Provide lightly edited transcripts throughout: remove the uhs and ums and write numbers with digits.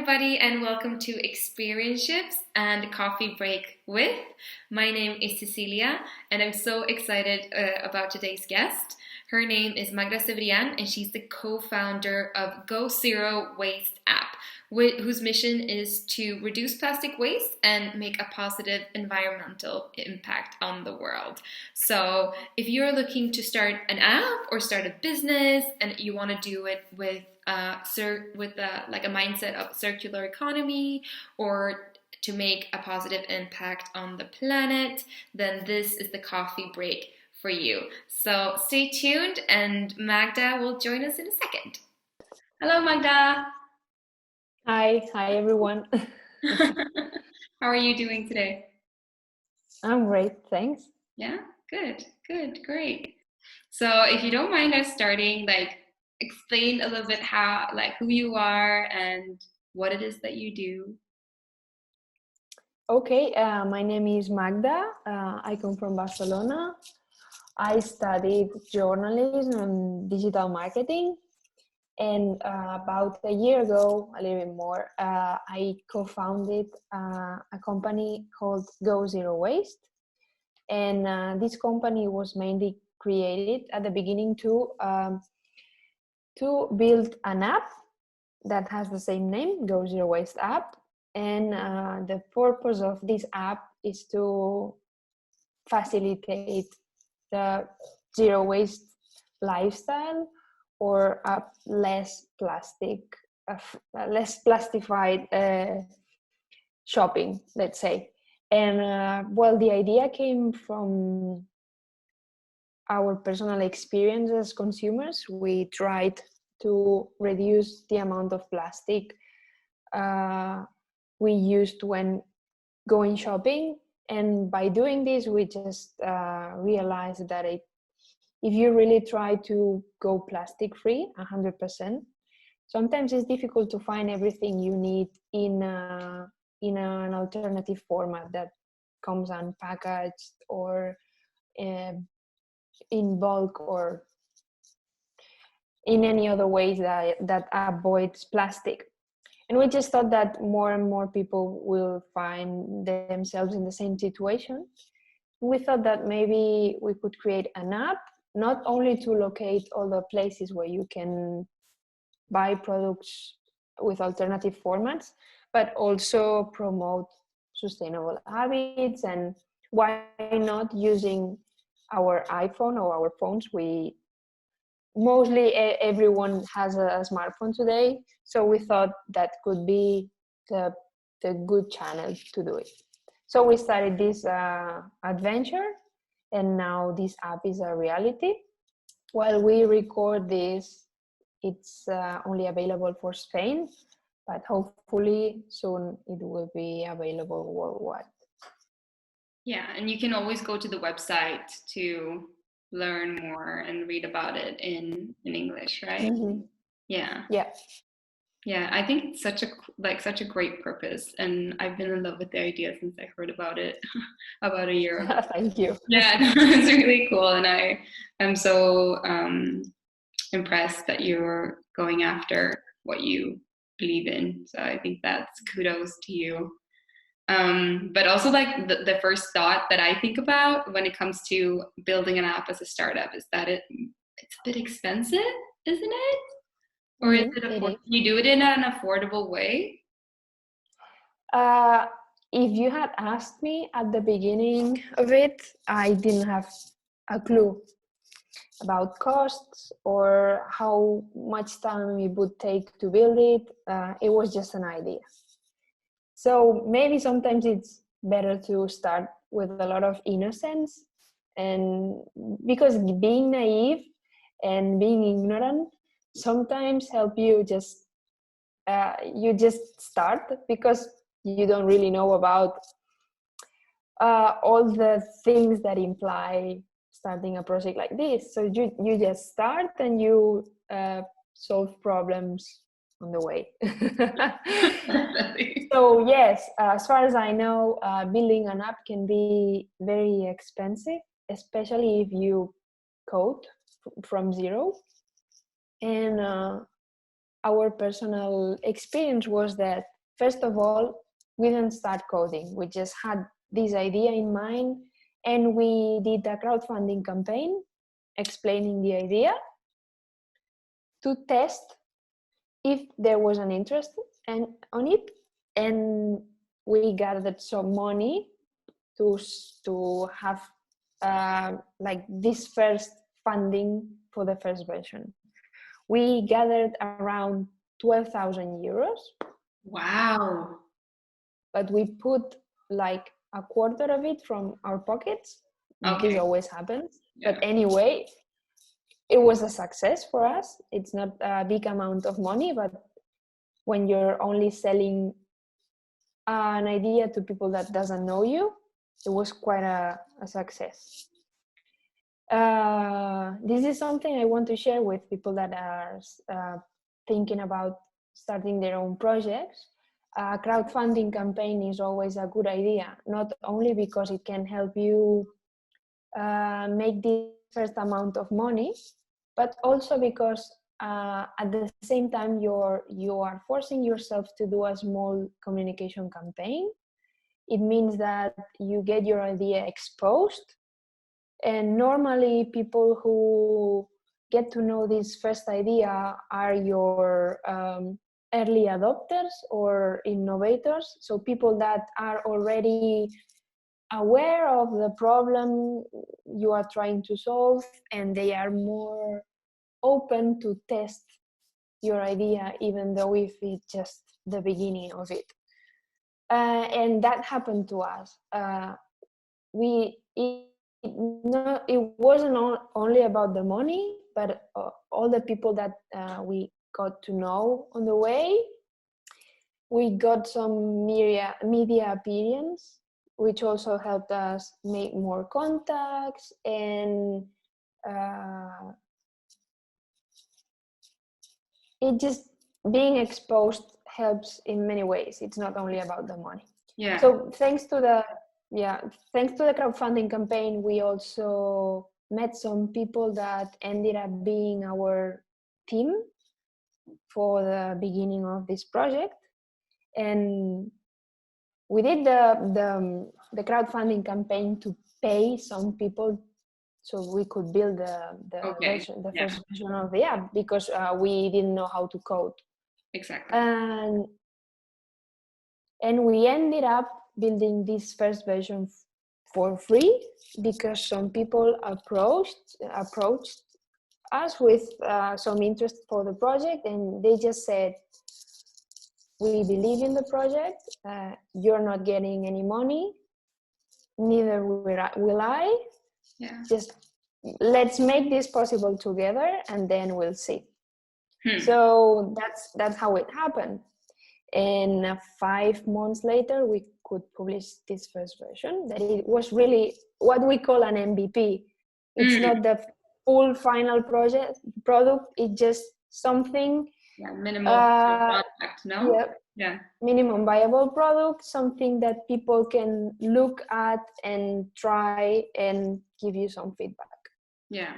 everybody, and welcome to Xperienceships and Coffee Break with. My name is Cecilia, and I'm so excited about today's guest. Her name is Magda Cebrián, and she's the co-founder of Go Zero Waste app, whose mission is to reduce plastic waste and make a positive environmental impact on the world. So if you're looking to start an app or start a business and you want to do it with a mindset of circular economy or to make a positive impact on the planet, then this is the coffee break for you. So stay tuned, and Magda will join us in a second. Hello, Magda. Hi everyone. How are you doing today? I'm great, thanks. Yeah, good, great. So if you don't mind us starting, explain a little bit who you are and what it is that you do. Okay, my name is Magda. I come from Barcelona. I studied journalism and digital marketing. And about a year ago, a little bit more, I co-founded a company called Go Zero Waste. And this company was mainly created at the beginning to build an app that has the same name, Go Zero Waste app. And the purpose of this app is to facilitate the zero waste lifestyle or a less plastified shopping, let's say. And the idea came from our personal experience as consumers. We tried to reduce the amount of plastic we used when going shopping, and by doing this we just realized that if you really try to go plastic free 100%, sometimes it's difficult to find everything you need in an alternative format that comes unpackaged or in bulk or in any other ways that avoids plastic. And we just thought that more and more people will find themselves in the same situation. We thought that maybe we could create an app, not only to locate all the places where you can buy products with alternative formats, but also promote sustainable habits. And why not using our iPhone or our phones? Mostly everyone has a smartphone today, so we thought that could be the good channel to do it. So we started this adventure, and now this app is a reality. While we record this, it's only available for Spain, but hopefully soon it will be available worldwide. Yeah, and you can always go to the website to learn more and read about it in English, right? Mm-hmm. Yeah. I think it's such a great purpose, and I've been in love with the idea since I heard about it about a year ago. Thank you. Yeah, it's really cool, and I am so impressed that you're going after what you believe in. So I think that's kudos to you. But also, the first thought that I think about when it comes to building an app as a startup is that it's a bit expensive, isn't it? Or is it can you do it in an affordable way? If you had asked me at the beginning of it, I didn't have a clue about costs or how much time it would take to build it. It was just an idea. So maybe sometimes it's better to start with a lot of innocence, and because being naive and being ignorant sometimes help you just start, because you don't really know about all the things that imply starting a project like this. So you just start and you solve problems on the way. So yes, as far as I know, building an app can be very expensive, especially if you code from zero. And our personal experience was that first of all, we didn't start coding. We just had this idea in mind, and we did a crowdfunding campaign explaining the idea to test if there was an interest on it, and we gathered some money to have like this first funding for the first version. We gathered around 12,000 euros. Wow. But we put like a quarter of it from our pockets. Okay. This always happens. Yeah. But anyway, it was a success for us. It's not a big amount of money, but when you're only selling an idea to people that doesn't know you, it was quite a success. This is something I want to share with people that are thinking about starting their own projects. A crowdfunding campaign is always a good idea, not only because it can help you make the first amount of money, but also because at the same time you are forcing yourself to do a small communication campaign. It means that you get your idea exposed, and normally people who get to know this first idea are your early adopters or innovators, so people that are already aware of the problem you are trying to solve, and they are more open to test your idea, even though if it's just the beginning of it. And that happened to us. It wasn't only about the money, but all the people that we got to know on the way. We got some media appearance, which also helped us make more contacts, and it just being exposed helps in many ways. It's not only about the money. Yeah. So thanks to the crowdfunding campaign, we also met some people that ended up being our team for the beginning of this project. And we did the crowdfunding campaign to pay some people so we could build the first version of the app, because we didn't know how to code. Exactly. And we ended up building this first version for free, because some people approached us with some interest for the project, and they just said, we believe in the project, you're not getting any money, neither will I. Yeah. Just let's make this possible together, and then we'll see. So that's how it happened. And 5 months later, we could publish this first version. That it was really what we call an MVP. It's not the full final product. It's just something. Yeah, minimal product, no? Yeah. Minimum viable product, something that people can look at and try and give you some feedback. Yeah.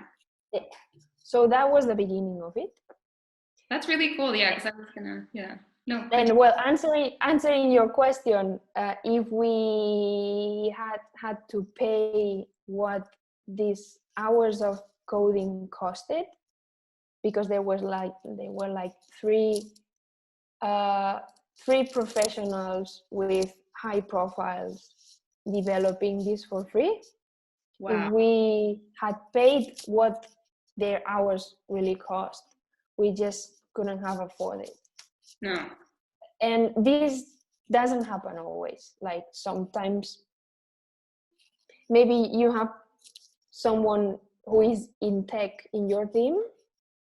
So that was the beginning of it. That's really cool. Yeah, because I was gonna. No. And well, answering your question, if we had to pay what these hours of coding costed, because there were like three professionals with high profiles developing this for free. Wow. If we had paid what their hours really cost, we just couldn't have afforded it. No. And this doesn't happen always. Like sometimes maybe you have someone who is in tech in your team,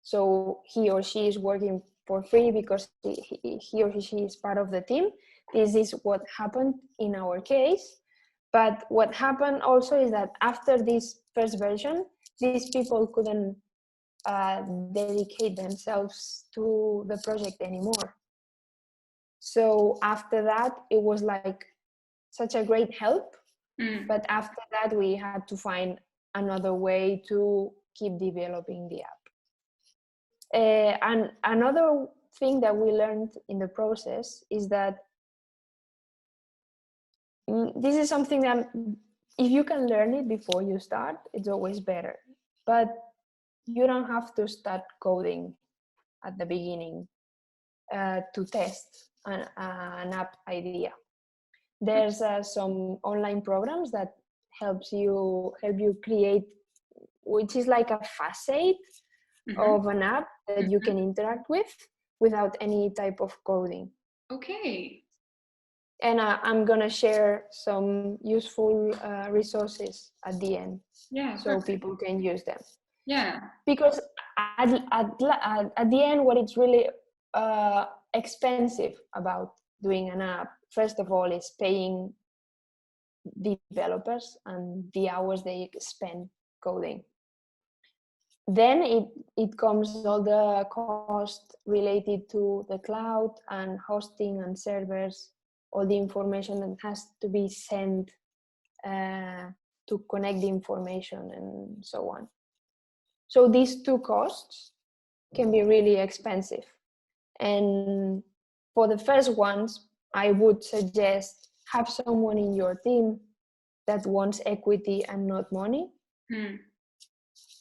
so he or she is working for free because he or she is part of the team. This is what happened in our case. But what happened also is that after this first version, these people couldn't dedicate themselves to the project anymore. So after that, it was like such a great help. But after that, we had to find another way to keep developing the app. And another thing that we learned in the process is that this is something that if you can learn it before you start, it's always better. But you don't have to start coding at the beginning to test an app idea. There's some online programs that help you create, which is like a facade of an app that you can interact with without any type of coding. Okay. And I'm gonna share some useful resources at the end, so perfect. people can use them. Yeah. Because at the end, what it's really expensive about doing an app, first of all, is paying developers and the hours they spend coding. Then it comes all the cost related to the cloud and hosting and servers, all the information that has to be sent to connect the information and so on. So these two costs can be really expensive. And for the first ones, I would suggest have someone in your team that wants equity and not money.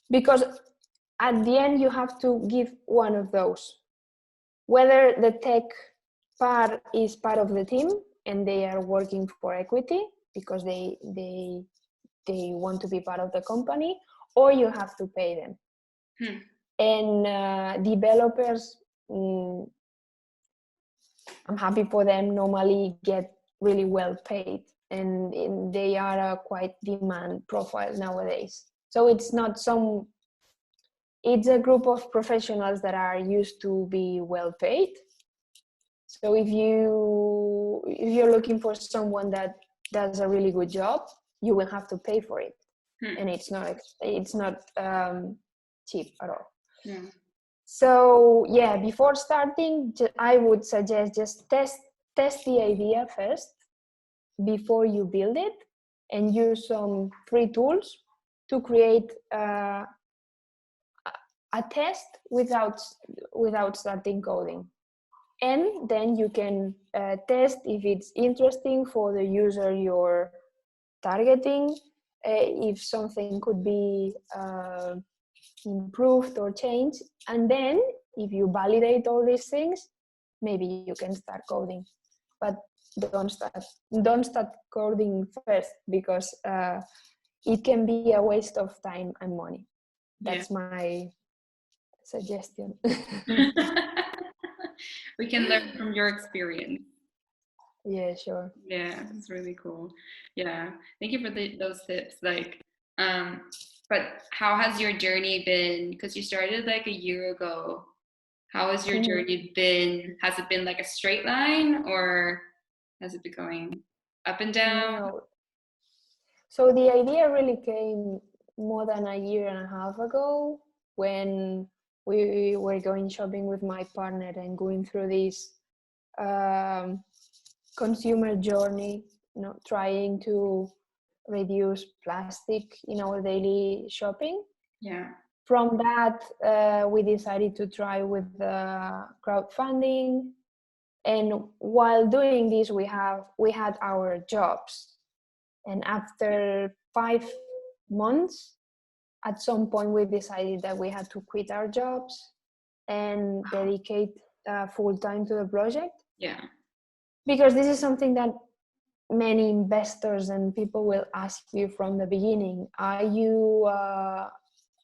Because at the end, you have to give one of those. Whether the tech part is part of the team and they are working for equity because they want to be part of the company, or you have to pay them. And developers, I'm happy for them, normally get really well paid, and they are a quite demand profile nowadays. So it's not it's a group of professionals that are used to be well paid. So if you're looking for someone that does a really good job, you will have to pay for it. And it's not cheap at all. So yeah, before starting, I would suggest just test the idea first before you build it, and use some free tools to create a test without starting coding. And then you can test if it's interesting for the user you're targeting, if something could be improved or changed. And then if you validate all these things, maybe you can start coding. But don't start coding first, because it can be a waste of time and money. That's my suggestion. We can learn from your experience. Yeah, sure. Yeah, it's really cool. Yeah, thank you for those tips. But how has your journey been? Because you started like a year ago. How has your journey been? Has it been like a straight line, or has it been going up and down? No. So the idea really came more than a year and a half ago, when we were going shopping with my partner and going through this consumer journey, trying to reduce plastic in our daily shopping. Yeah. From that, we decided to try with crowdfunding, and while doing this, we had our jobs. And after 5 months, at some point, we decided that we had to quit our jobs and dedicate full time to the project. Yeah. Because this is something that many investors and people will ask you from the beginning. Are you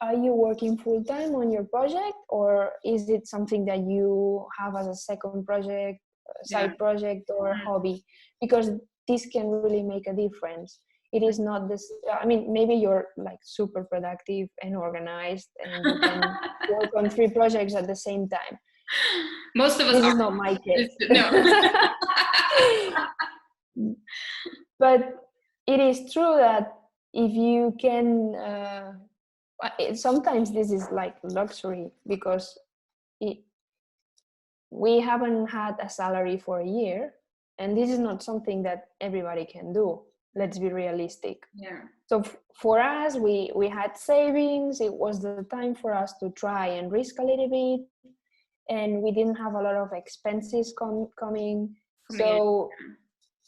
working full time on your project, or is it something that you have as a second project, side project, or hobby? Because this can really make a difference. It is not this. I mean, maybe you're like super productive and organized, and you can work on 3 projects at the same time. Most of us This is not my case. No. But it is true that if you can, sometimes this is like luxury, because we haven't had a salary for a year, and this is not something that everybody can do. Let's be realistic. Yeah. So for us, we had savings. It was the time for us to try and risk a little bit, and we didn't have a lot of expenses coming. So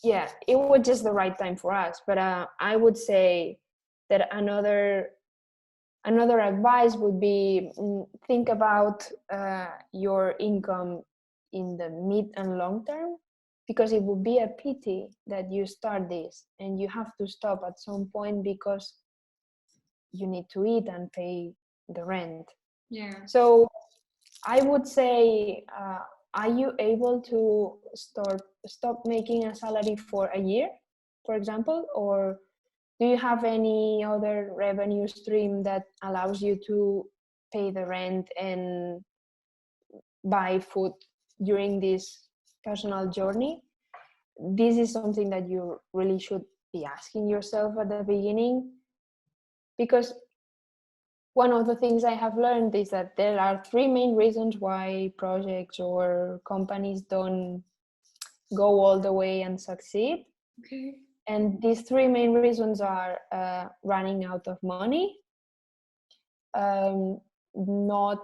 yeah, it was just the right time for us. But I would say that another advice would be, think about your income in the mid and long term, because it would be a pity that you start this and you have to stop at some point because you need to eat and pay the rent. Yeah. So I would say, are you able to stop making a salary for a year, for example, or do you have any other revenue stream that allows you to pay the rent and buy food during this personal journey? This is something that you really should be asking yourself at the beginning, because one of the things I have learned is that there are three main reasons why projects or companies don't go all the way and succeed. Okay. And these three main reasons are running out of money, not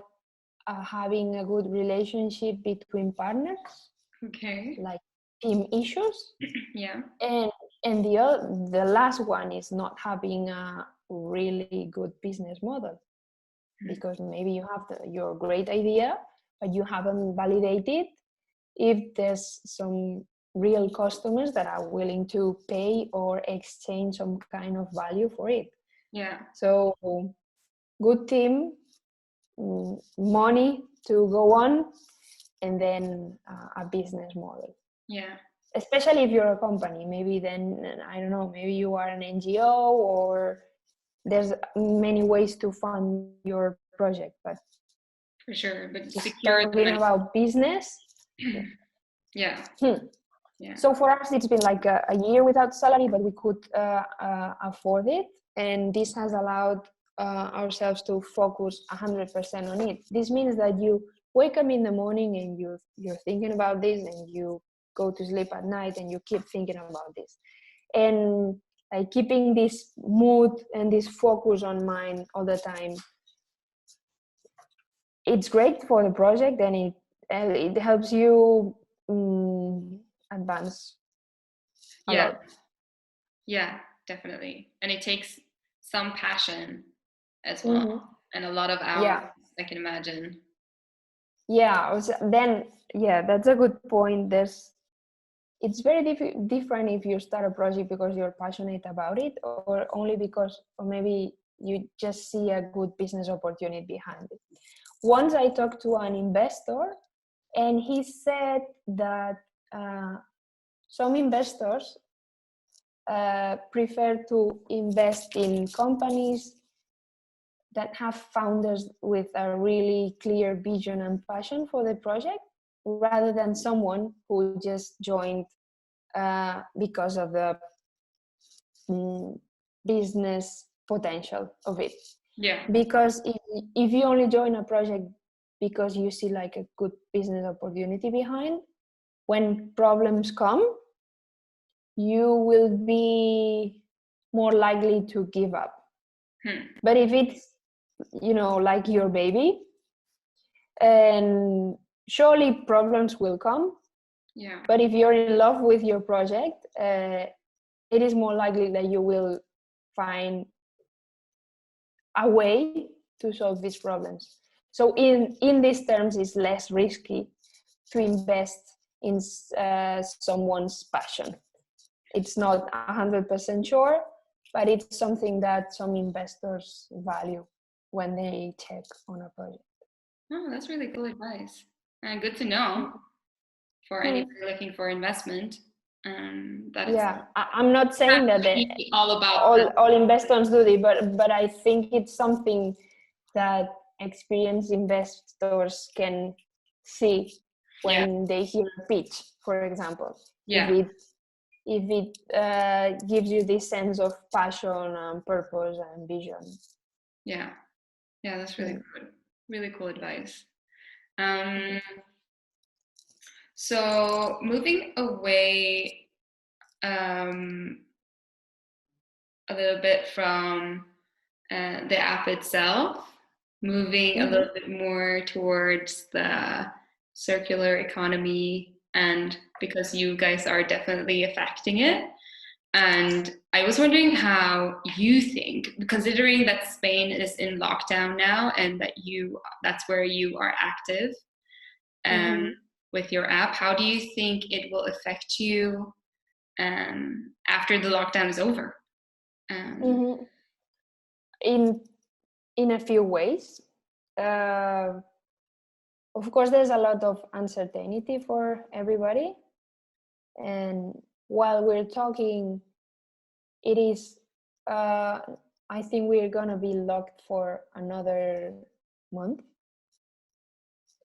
having a good relationship between partners, Okay. like team issues, Yeah. and the last one is not having a really good business model, because maybe you have your great idea, but you haven't validated if there's some real customers that are willing to pay or exchange some kind of value for it. Yeah. So good team, money to go on, and then a business model. Yeah. Especially if you're a company, maybe then, I don't know, maybe you are an NGO, or there's many ways to fund your project, but For sure. But just secure the talking money. about business. Yeah. Yeah. So for us, it's been like a year without salary, but we could afford it. And this has allowed ourselves to focus 100% on it. This means that you wake up in the morning and you're thinking about this, and you go to sleep at night and you keep thinking about this. And like keeping this mood and this focus on mind all the time, it's great for the project, and it helps you advance a Yeah. lot. Yeah, definitely. And it takes some passion as well, Mm-hmm. and a lot of hours, Yeah, I can imagine. then yeah, that's a good point. It's very different if you start a project because you're passionate about it, or only because, or maybe you just see a good business opportunity behind it. Once I talked to an investor, and he said that some investors prefer to invest in companies that have founders with a really clear vision and passion for the project, rather than someone who just joined because of the business potential of it. Yeah. Because if you only join a project because you see like a good business opportunity behind, when problems come, you will be more likely to give up. But if it's, like your baby, and surely problems will come, Yeah. but if you're in love with your project, it is more likely that you will find a way to solve these problems. So in these terms, it's less risky to invest in someone's passion. It's not 100% sure, but it's something that some investors value when they check on a project. Oh, that's really cool advice. And good to know for anybody looking for investment. That it's Yeah, I'm not saying that all about all investors do it, but I think it's something that experienced investors can see yeah, when they hear a pitch, for example. yeah, If it gives you this sense of passion and purpose and vision. yeah, yeah. That's really good. Really cool advice. So moving away a little bit from the app itself, moving a little bit more towards the circular economy and because you guys are definitely affecting it. And I was wondering how you think, considering that Spain is in lockdown now and that that's where you are active Mm-hmm. with your app, how do you think it will affect you after the lockdown is over? Mm-hmm. In a few ways. Uh, of course, there's a lot of uncertainty for everybody, and while we're talking, it is. I think we're gonna be locked for another month.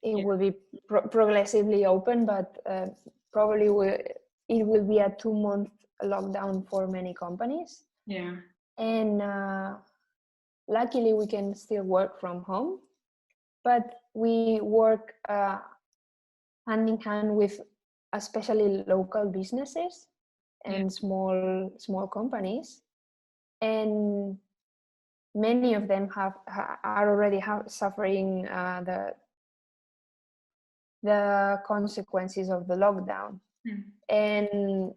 It will be progressively open, but probably it will be a 2-month lockdown for many companies. Yeah. And luckily, we can still work from home, but we work hand in hand with especially local businesses and small companies, and many of them are already suffering the consequences of the lockdown. And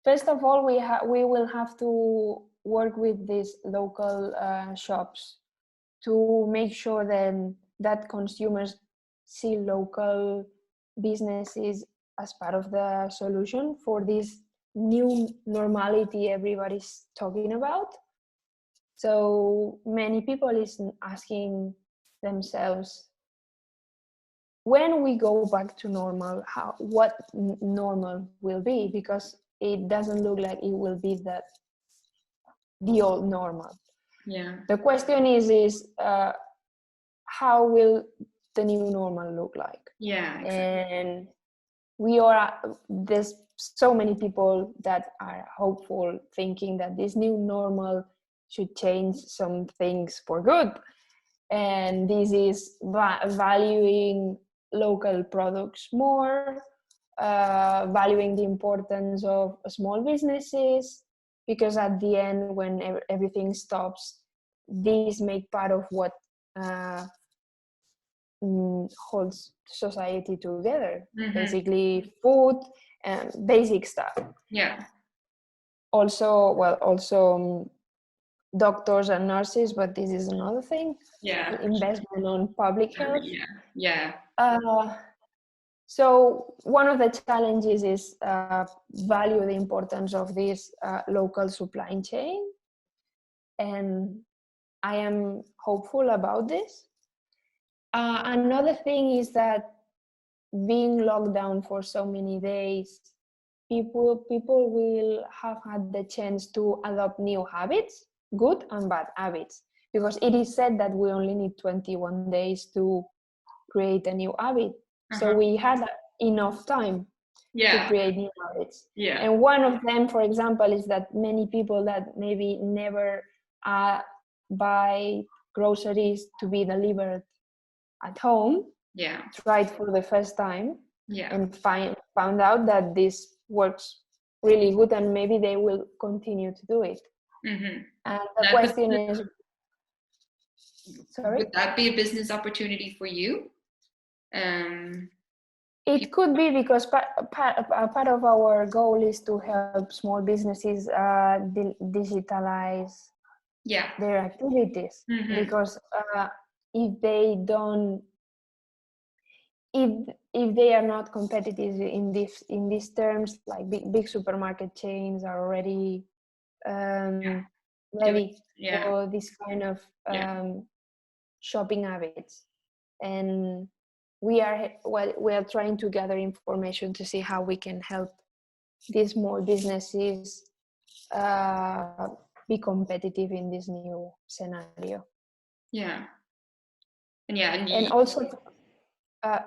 first of all, we will have to work with these local shops to make sure then that consumers see local businesses as part of the solution for this new normality everybody's talking about. So many people is asking themselves, when we go back to normal, what normal will be, because it doesn't look like it will be the old normal. The question is how will the new normal look like? Exactly. And there's so many people that are hopeful, thinking that this new normal should change some things for good, and this is valuing local products more, valuing the importance of small businesses, because at the end, when everything stops, these make part of what holds society together. Basically food and basic stuff. Also doctors and nurses, but this is another thing. Investment on public health. So one of the challenges is value the importance of this local supply chain, and I am hopeful about this. Another thing is that being locked down for so many days, people will have had the chance to adopt new habits, good and bad habits, because it is said that we only need 21 days to create a new habit. So we had enough time to create new habits. And one of them, for example, is that many people that maybe never buy groceries to be delivered at home tried for the first time and found out that this works really good, and maybe they will continue to do it. And the question is, sorry? Would that be a business opportunity for you? It could be, because part of our goal is to help small businesses digitalize their activities, because if they don't, if they are not competitive in these terms, like big supermarket chains are already ready for this kind of shopping habits, and we are trying to gather information to see how we can help these small businesses be competitive in this new scenario. And also,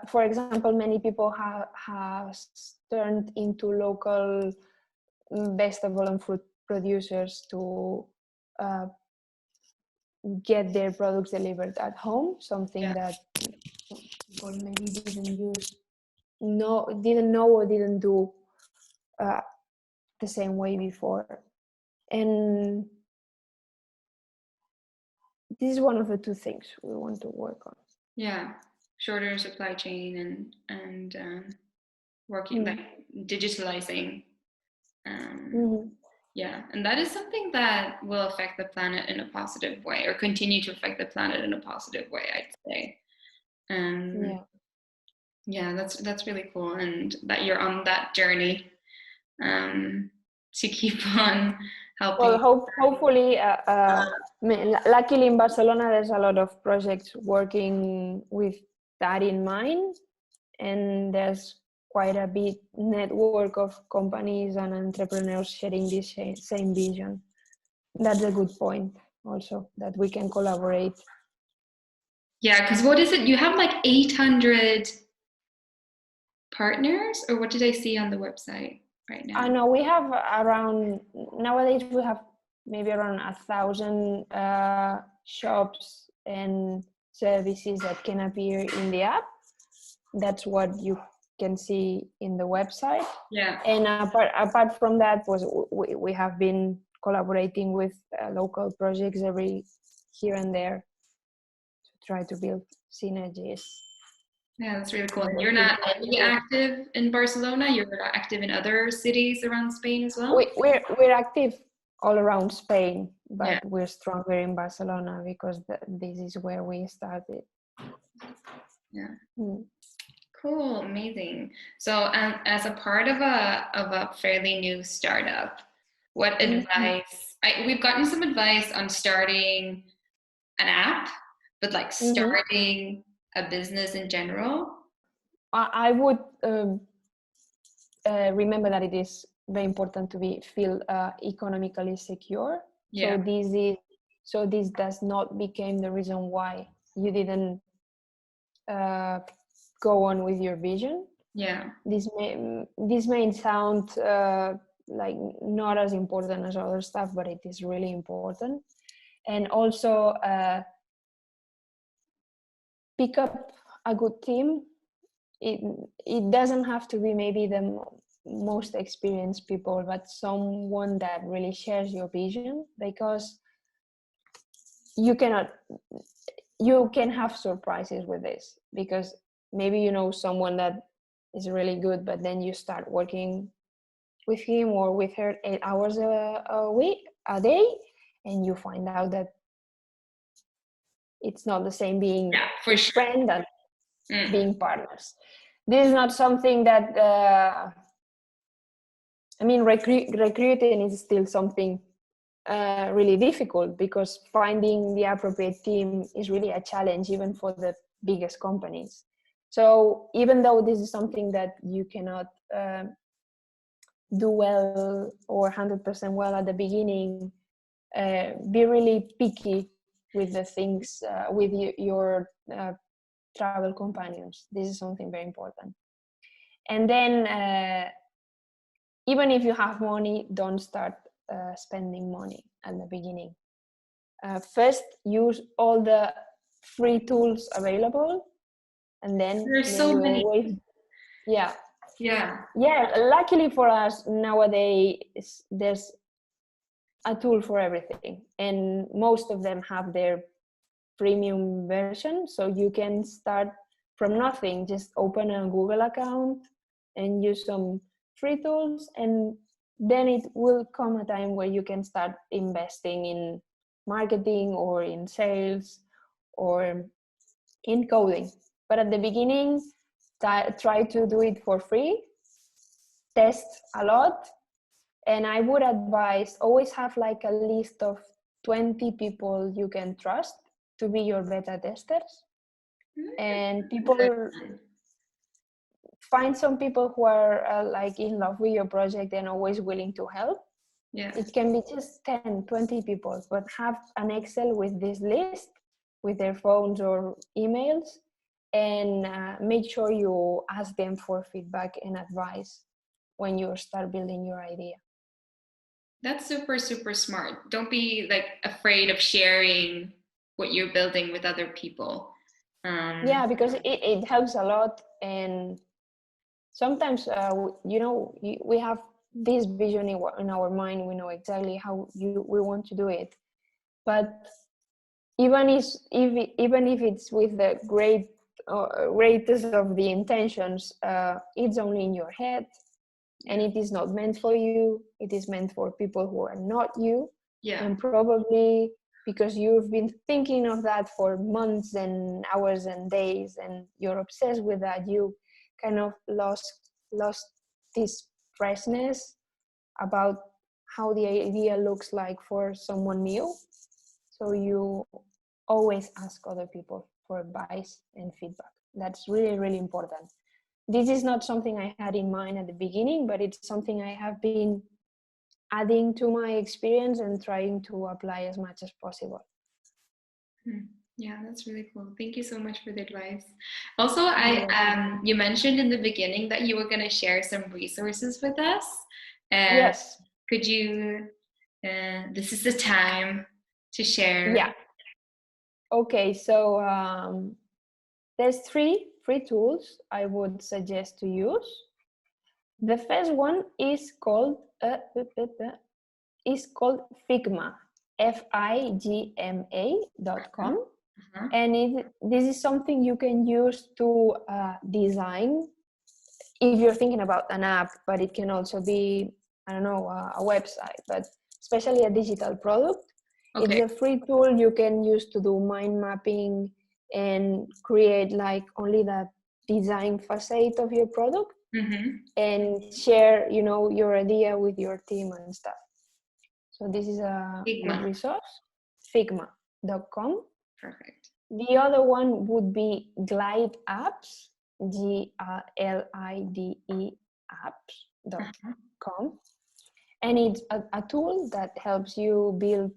for example, many people have turned into local vegetable and fruit producers to get their products delivered at home, something that people maybe didn't know or didn't do the same way before. And this is one of the two things we want to work on. Shorter supply chain and working, like digitalizing. Mm-hmm. Yeah, and that is something that will affect the planet in a positive way, or continue to affect the planet in a positive way, I'd say. Yeah. Yeah, that's really cool, and that you're on that journey to keep on helping. Well, hopefully, luckily in Barcelona, there's a lot of projects working with that in mind, and there's quite a big network of companies and entrepreneurs sharing this same vision. That's a good point, also, that we can collaborate. Yeah, because what is it? You have like 800 partners, or what did I see on the website right now? I know we have around, nowadays we have maybe around 1,000 shops and services that can appear in the app. That's what you can see in the website. Yeah. And apart from that, we have been collaborating with local projects here and there to try to build synergies. Yeah, that's really cool. And you're not only active in Barcelona, you're active in other cities around Spain as well? We're active all around Spain, but Yeah. we're stronger in Barcelona because this is where we started. Yeah. Cool, amazing. So, as a part of a fairly new startup, what advice? We've gotten some advice on starting an app, but like starting a business in general. I would remember that it is very important to feel economically secure. Yeah. So this does not become the reason why you didn't go on with your vision. Yeah. This may sound like not as important as other stuff, but it is really important. And also pick up a good team. It doesn't have to be maybe the most experienced people, but someone that really shares your vision, because you can have surprises with this, because maybe you know someone that is really good, but then you start working with him or with her 8 hours a day, and you find out that it's not the same being a friend and being partners. This is not something that recruiting is still something really difficult, because finding the appropriate team is really a challenge even for the biggest companies. So even though this is something that you cannot do well or 100% well at the beginning, be really picky with the things with your travel companions. This is something very important. And then even if you have money, don't start spending money at the beginning. First, use all the free tools available, and then there's so many. Yeah. Luckily for us nowadays, there's a tool for everything, and most of them have their premium version, so you can start from nothing. Just open a Google account and use some free tools, and then it will come a time where you can start investing in marketing or in sales or in coding. But at the beginning, try to do it for free, test a lot, and I would advise always have like a list of 20 people you can trust to be your beta testers. And find some people who are like in love with your project and always willing to help. It can be just 10, 20 people, but have an Excel with this list with their phones or emails, and make sure you ask them for feedback and advice when you start building your idea. That's super, super smart. Don't be like afraid of sharing what you're building with other people. Yeah, because it helps a lot. And sometimes, we have this vision in our mind. We know exactly how we want to do it. But even if it's with the great greatest of the intentions, it's only in your head, and it is not meant for you. It is meant for people who are not you. Yeah. And probably because you've been thinking of that for months and hours and days, and you're obsessed with that, you kind of lost this freshness about how the idea looks like for someone new. So you always ask other people for advice and feedback. That's really, really important. This is not something I had in mind at the beginning, but it's something I have been adding to my experience and trying to apply as much as possible. Yeah, that's really cool. Thank you so much for the advice. Also, I you mentioned in the beginning that you were going to share some resources with us. Yes. Could you? This is the time to share. Yeah. Okay. So there's three free tools I would suggest to use. The first one is called Figma, Figma.com. And this is something you can use to design if you're thinking about an app, but it can also be, I don't know, a website, but especially a digital product. Okay. It's a free tool you can use to do mind mapping and create like only the design facade of your product, and share, your idea with your team and stuff. So this is a good resource, Figma.com. Perfect. The other one would be Glide Apps, GLIDE apps.com. And it's a tool that helps you build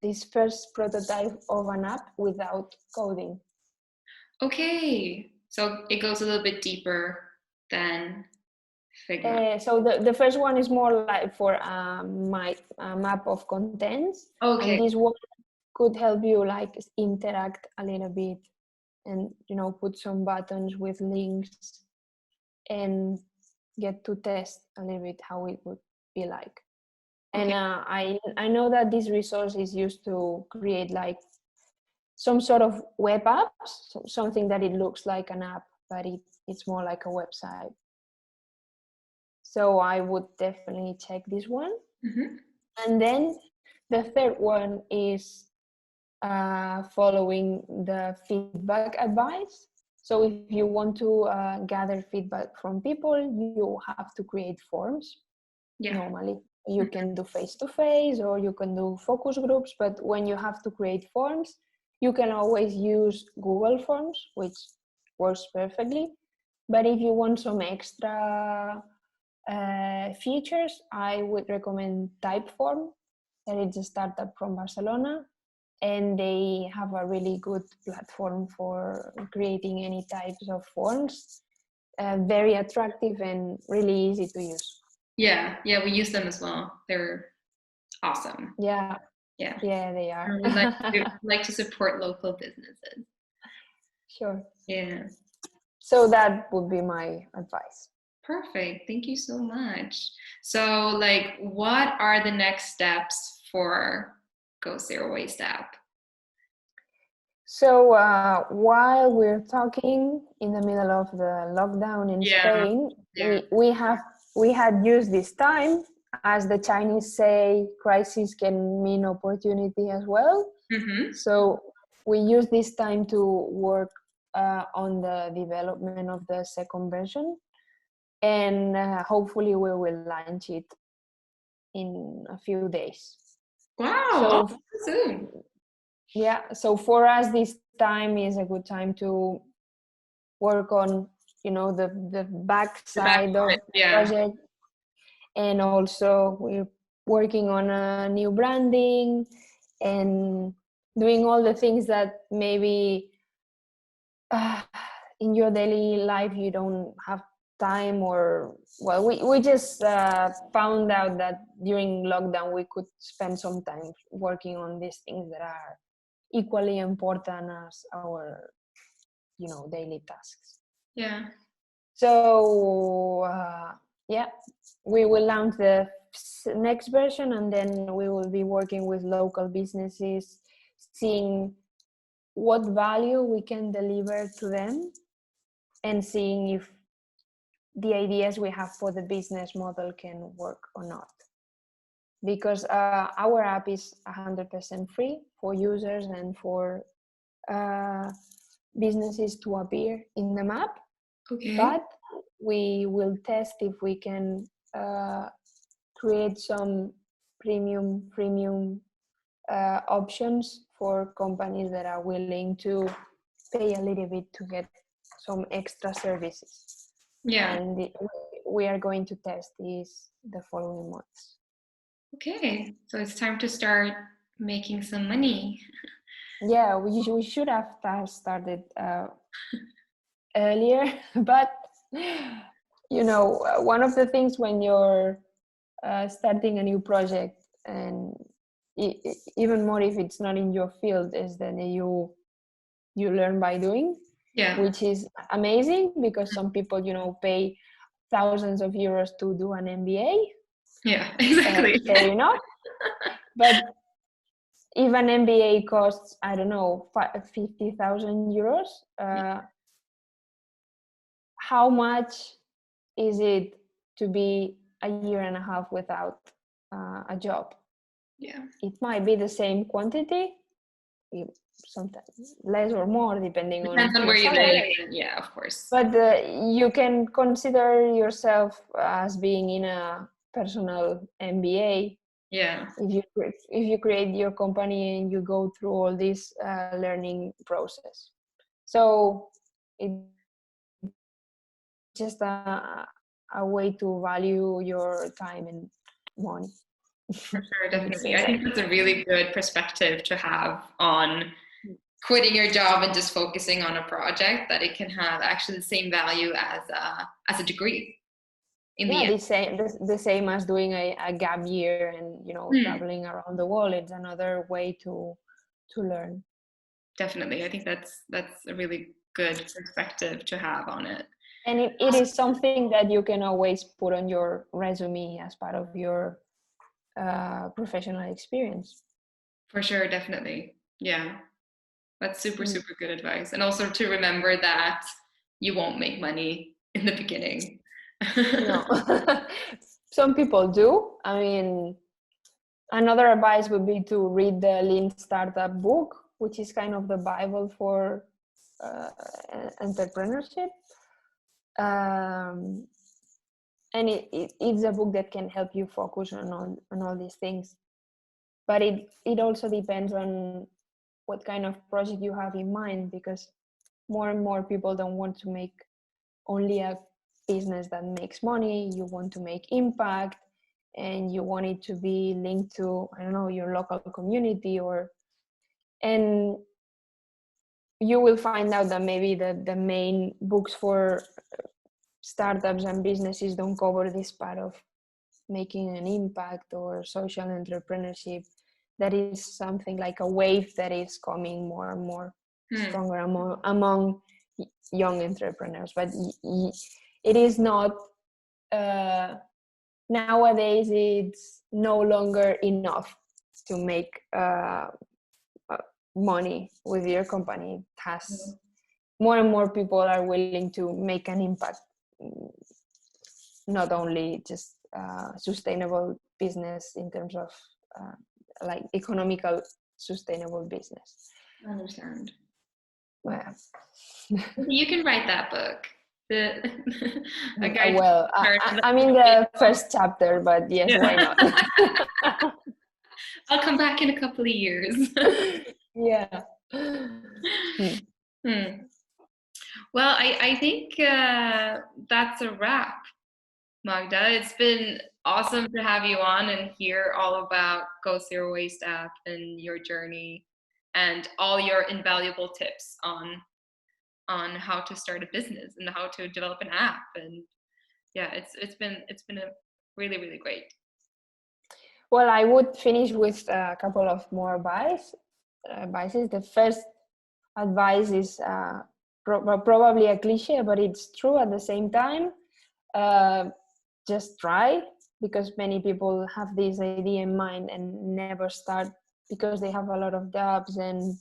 this first prototype of an app without coding. Okay, so it goes a little bit deeper than Figma. So the first one is more like for my map of contents. Okay. And this one could help you like interact a little bit and, put some buttons with links and get to test a little bit how it would be like. And I know that this resource is used to create like some sort of web apps, something that it looks like an app, but it's more like a website. So I would definitely check this one. And then the third one is following the feedback advice. So if you want to gather feedback from people, you have to create forms. Normally you can do face-to-face or you can do focus groups, but when you have to create forms, you can always use Google Forms, which works perfectly. But if you want some extra features, I would recommend Typerform. That is a startup from Barcelona, and they have a really good platform for creating any types of forms. Very attractive and really easy to use. Yeah, we use them as well. They're awesome. Yeah, they are. We like to support local businesses. Sure. Yeah. So that would be my advice. Perfect. Thank you so much. So, like, what are the next steps for Go Zero Waste app? So while we're talking in the middle of the lockdown in Spain, we had used this time, as the Chinese say, crisis can mean opportunity as well. So we use this time to work on the development of the second version, and hopefully we will launch it in a few days. Wow, so soon. Yeah, so for us this time is a good time to work on, the backside of the project, and also we're working on a new branding and doing all the things that maybe in your daily life you don't have time, or we just found out that during lockdown we could spend some time working on these things that are equally important as our daily tasks. So we will launch the next version, and then we will be working with local businesses, seeing what value we can deliver to them, and seeing if the ideas we have for the business model can work or not. Because our app is 100% free for users and for businesses to appear in the map. Okay. But we will test if we can create some premium options for companies that are willing to pay a little bit to get some extra services. Yeah. And we are going to test these the following months. Okay, so it's time to start making some money. Yeah, we should have started earlier, but you know, one of the things when you're starting a new project, and even more if it's not in your field, is that you learn by doing. Yeah. Which is amazing, because some people, you know, pay thousands of euros to do an MBA. Yeah, exactly. Fair enough. But if an MBA costs, I don't know, 50,000 euros, how much is it to be a year and a half without a job? Yeah. It might be the same quantity, sometimes less or more, depending on Depends on where you salary. live. And yeah, of course. But you can consider yourself as being in a personal MBA. Yeah. If you create your company and you go through all this learning process. So it's just a way to value your time and money. For sure, definitely. I think that's a really good perspective to have on quitting your job and just focusing on a project, that it can have actually the same value as a degree. The same as doing a gap year and, you know, traveling around the world. It's another way to learn. Definitely. I think that's a really good perspective to have on it. And it is something that you can always put on your resume as part of your professional experience. For sure, definitely. Yeah. That's super good advice. And also to remember that you won't make money in the beginning. No. Some people do. I mean, another advice would be to read the Lean Startup book, which is kind of the Bible for entrepreneurship. And it's a book that can help you focus on all these things. But it also depends on what kind of project you have in mind, because more and more people don't want to make only a business that makes money. You want to make impact, and you want it to be linked to, I don't know, your local community, and you will find out that maybe the main books for startups and businesses don't cover this part of making an impact or social entrepreneurship. That is something like a wave that is coming more and more stronger among young entrepreneurs. But it is not nowadays, it's no longer enough to make money with your company. It has more and more people are willing to make an impact, not only just sustainable business in terms of like economical sustainable business. I understand. Well, you can write that book. Well, I'm in the first chapter, but yes, yeah. Why not? I'll come back in a couple of years. Yeah. Well, I think that's a wrap, Magda. It's been awesome to have you on and hear all about Go Zero Waste app and your journey and all your invaluable tips on how to start a business and how to develop an app. And yeah, it's been a really, really great. Well, I would finish with a couple of more advices. The first advice is probably a cliche, but it's true at the same time. Just try, because many people have this idea in mind and never start because they have a lot of doubts and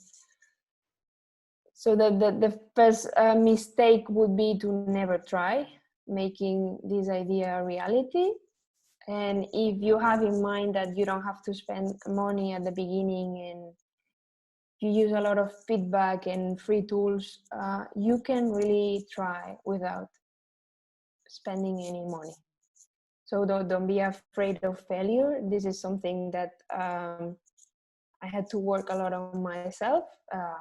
So the first mistake would be to never try making this idea a reality. And if you have in mind that you don't have to spend money at the beginning and you use a lot of feedback and free tools, you can really try without spending any money. So don't be afraid of failure. This is something that I had to work a lot on myself.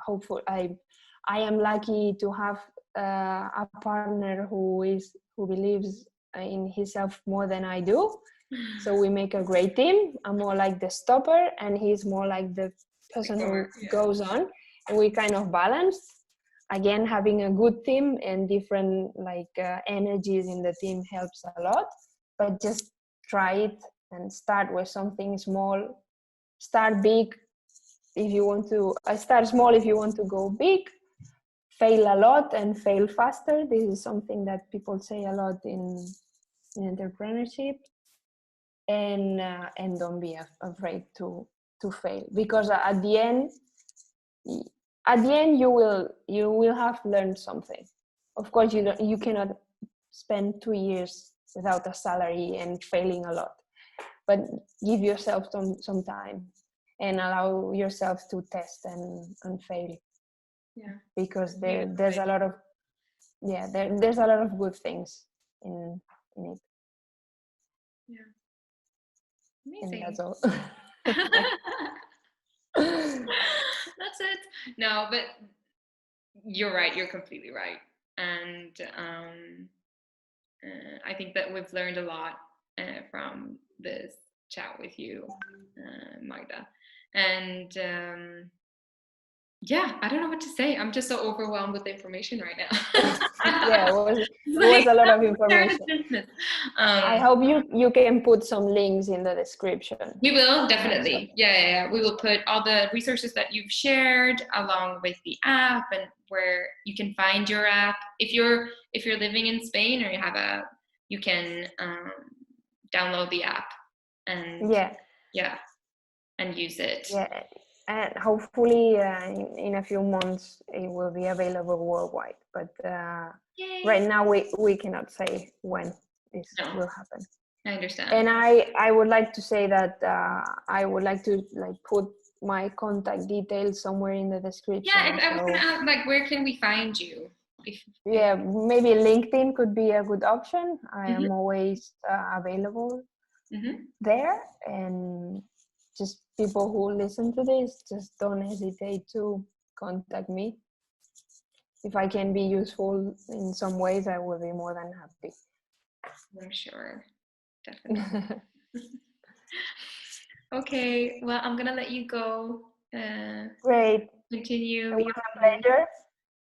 Hopefully, I am lucky to have a partner who believes in himself more than I do. So we make a great team. I'm more like the stopper, and he's more like the person who goes on, and we kind of balanced. Again, having a good team and different energies in the team helps a lot. But just try it and start with something small. Start big if you want to. Start small if you want to go big. Fail a lot and fail faster. This is something that people say a lot in entrepreneurship. And don't be afraid to fail, because at the end you will have learned something. Of course, you cannot spend 2 years without a salary and failing a lot, but give yourself some time and allow yourself to test and fail. Because there's a lot of there's a lot of good things in it. Amazing. And that's all. That's it. No, but you're right. You're completely right. And I think that we've learned a lot from this chat with you, Magda. And I don't know what to say. I'm just so overwhelmed with the information right now. It was a lot of information. I hope you can put some links in the description. We will, definitely. Yeah. We will put all the resources that you've shared along with the app and where you can find your app. If you're living in Spain or you can download the app and and use it. Yeah. And hopefully in a few months it will be available worldwide, but right now we cannot say when this will happen. I understand. And I would like to say that I would like to put my contact details somewhere in the description. I was gonna ask, where can we find you? Maybe LinkedIn could be a good option. I am always available there, and just people who listen to this, just don't hesitate to contact me. If I can be useful in some ways, I will be more than happy. I'm sure. Definitely. Okay, well, I'm gonna let you go. Great. Continue. It was a pleasure,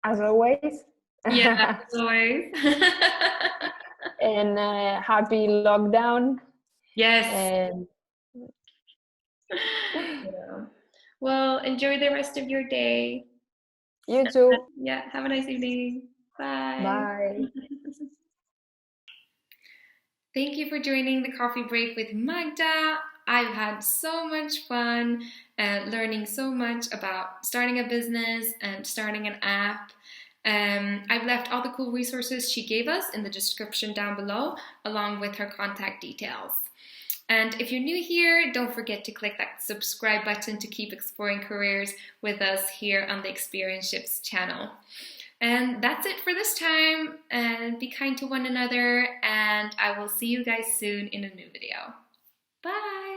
as always. Yeah, as always. And happy lockdown. Yes. And well, enjoy the rest of your day. You too. Have a nice evening. Bye. Bye. Thank you for joining the coffee break with Magda. I've had so much fun learning so much about starting a business and starting an app. I've left all the cool resources she gave us in the description down below, along with her contact details. And if you're new here, don't forget to click that subscribe button to keep exploring careers with us here on the Xperienceships channel. And that's it for this time. And be kind to one another. And I will see you guys soon in a new video. Bye.